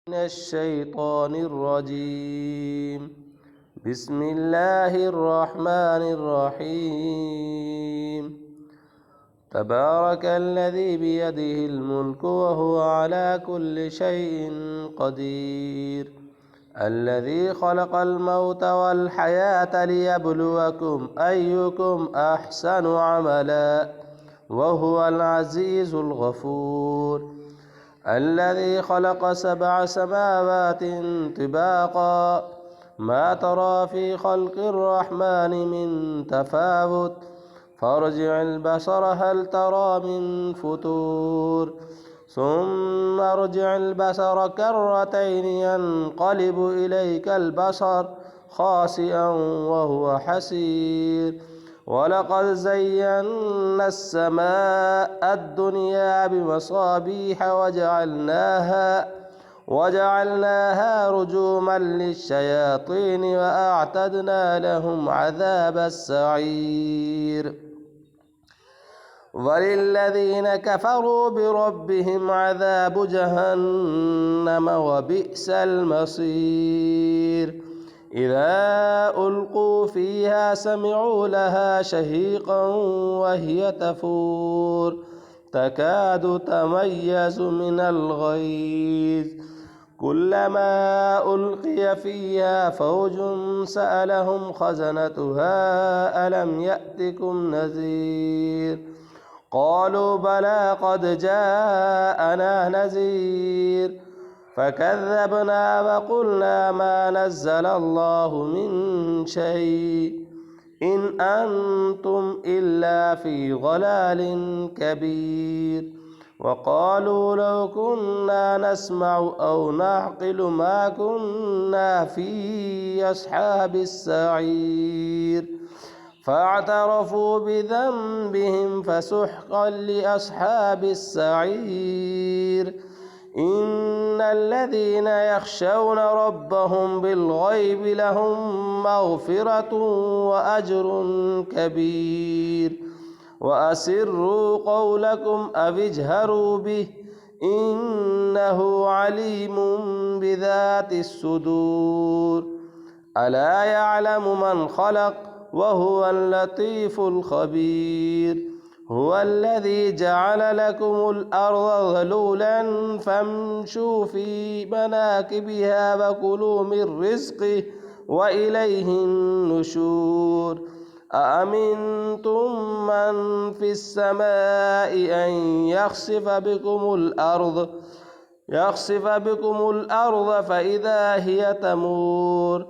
من الشيطان الرجيم. بسم الله الرحمن الرحيم. تبارك الذي بيده الملك وهو على كل شيء قدير. الذي خلق الموت والحياة ليبلوكم أيكم أحسن عملا وهو العزيز الغفور. الذي خلق 7 سماوات طباقا ما ترى في خلق الرحمن من تفاوت فارجع البصر هل ترى من فتور ثم ارجع البصر كرتين ينقلب إليك البصر خاسئا وهو حسير. ولقد زينا السماء الدنيا بمصابيح وجعلناها رجوما للشياطين وأعتدنا لهم عذاب السعير. وللذين كفروا بربهم عذاب جهنم وبئس المصير. إذا ألقوا فيها سمعوا لها شهيقا وهي تفور تكاد تميز من الغيظ كلما ألقي فيها فوج سألهم خزنتها ألم يأتكم نذير قالوا بلى قد جاءنا نذير فكذبنا وقلنا ما نزل الله من شيء إن أنتم إلا في ضلال كبير. وقالوا لو كنا نسمع أو نعقل ما كنا في أصحاب السعير فاعترفوا بذنبهم فسحقا لأصحاب السعير. إن الذين يخشون ربهم بالغيب لهم مغفرة وأجر كبير. وأسروا قولكم أو اجهروا به إنه عليم بذات الصدور. ألا يعلم من خلق وهو اللطيف الخبير. هو الذي جعل لكم الأرض ذلولا فامشوا في مناكبها وكلوا من رزقه وإليه النشور. أأمنتم من في السماء أن يخسف بكم الأرض فإذا هي تمور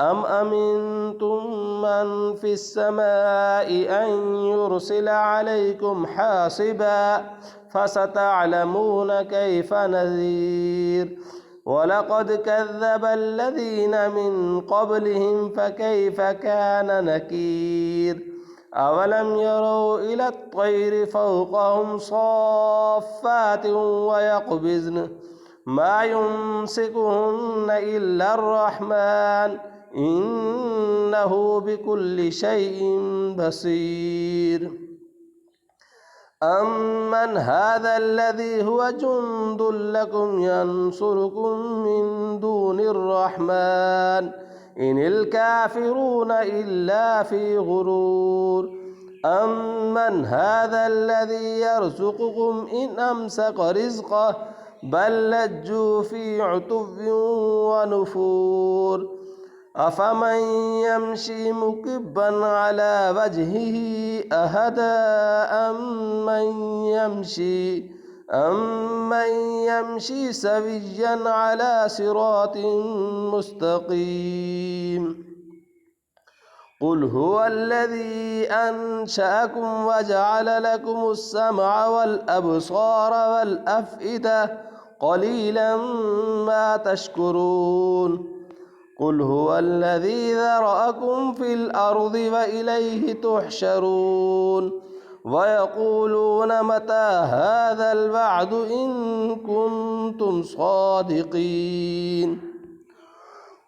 أم أمنتم من في السماء أن يرسل عليكم حاصبا فستعلمون كيف نذير. ولقد كذب الذين من قبلهم فكيف كان نكير. أولم يروا إلى الطير فوقهم صافات ويقبضن ما يمسكهن إلا الرحمن إنه بكل شيء بصير. أمن هذا الذي هو جند لكم ينصركم من دون الرحمن إن الكافرون إلا في غرور. أمن هذا الذي يرزقكم إن أمسك رزقه بل لجوا في عتو ونفور. أفمن يمشي مكبا على وجهه أهدى أمن يمشي سويا على صراط مستقيم. قل هو الذي أنشأكم وجعل لكم السمع والأبصار والأفئدة قليلا ما تشكرون. قل هو الذي ذرأكم في الأرض وإليه تحشرون. ويقولون متى هذا الوعد إن كنتم صادقين.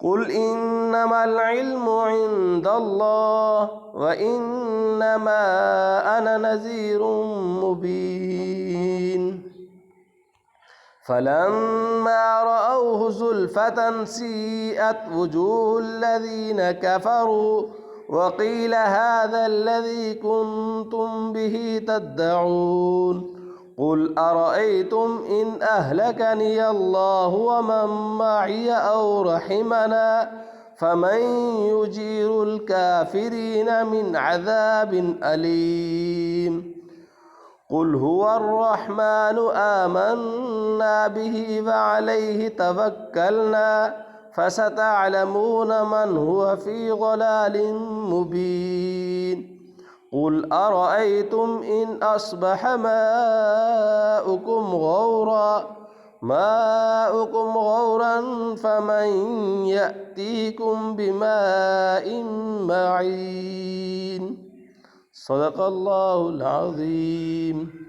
قل إنما العلم عند الله وإنما أنا نذير مبين. فلما رأوه زلفة سيئت وجوه الذين كفروا وقيل هذا الذي كنتم به تدعون قل أرأيتم إن أهلكني الله ومن معي أو رحمنا فمن يجير الكافرين من عذاب أليم قل هو الرحمن آمنا به وعليه توكلنا فستعلمون من هو في ضلال مبين قل أرأيتم إن أصبح ماؤكم غورا فمن يأتيكم بماء معين صدق الله العظيم.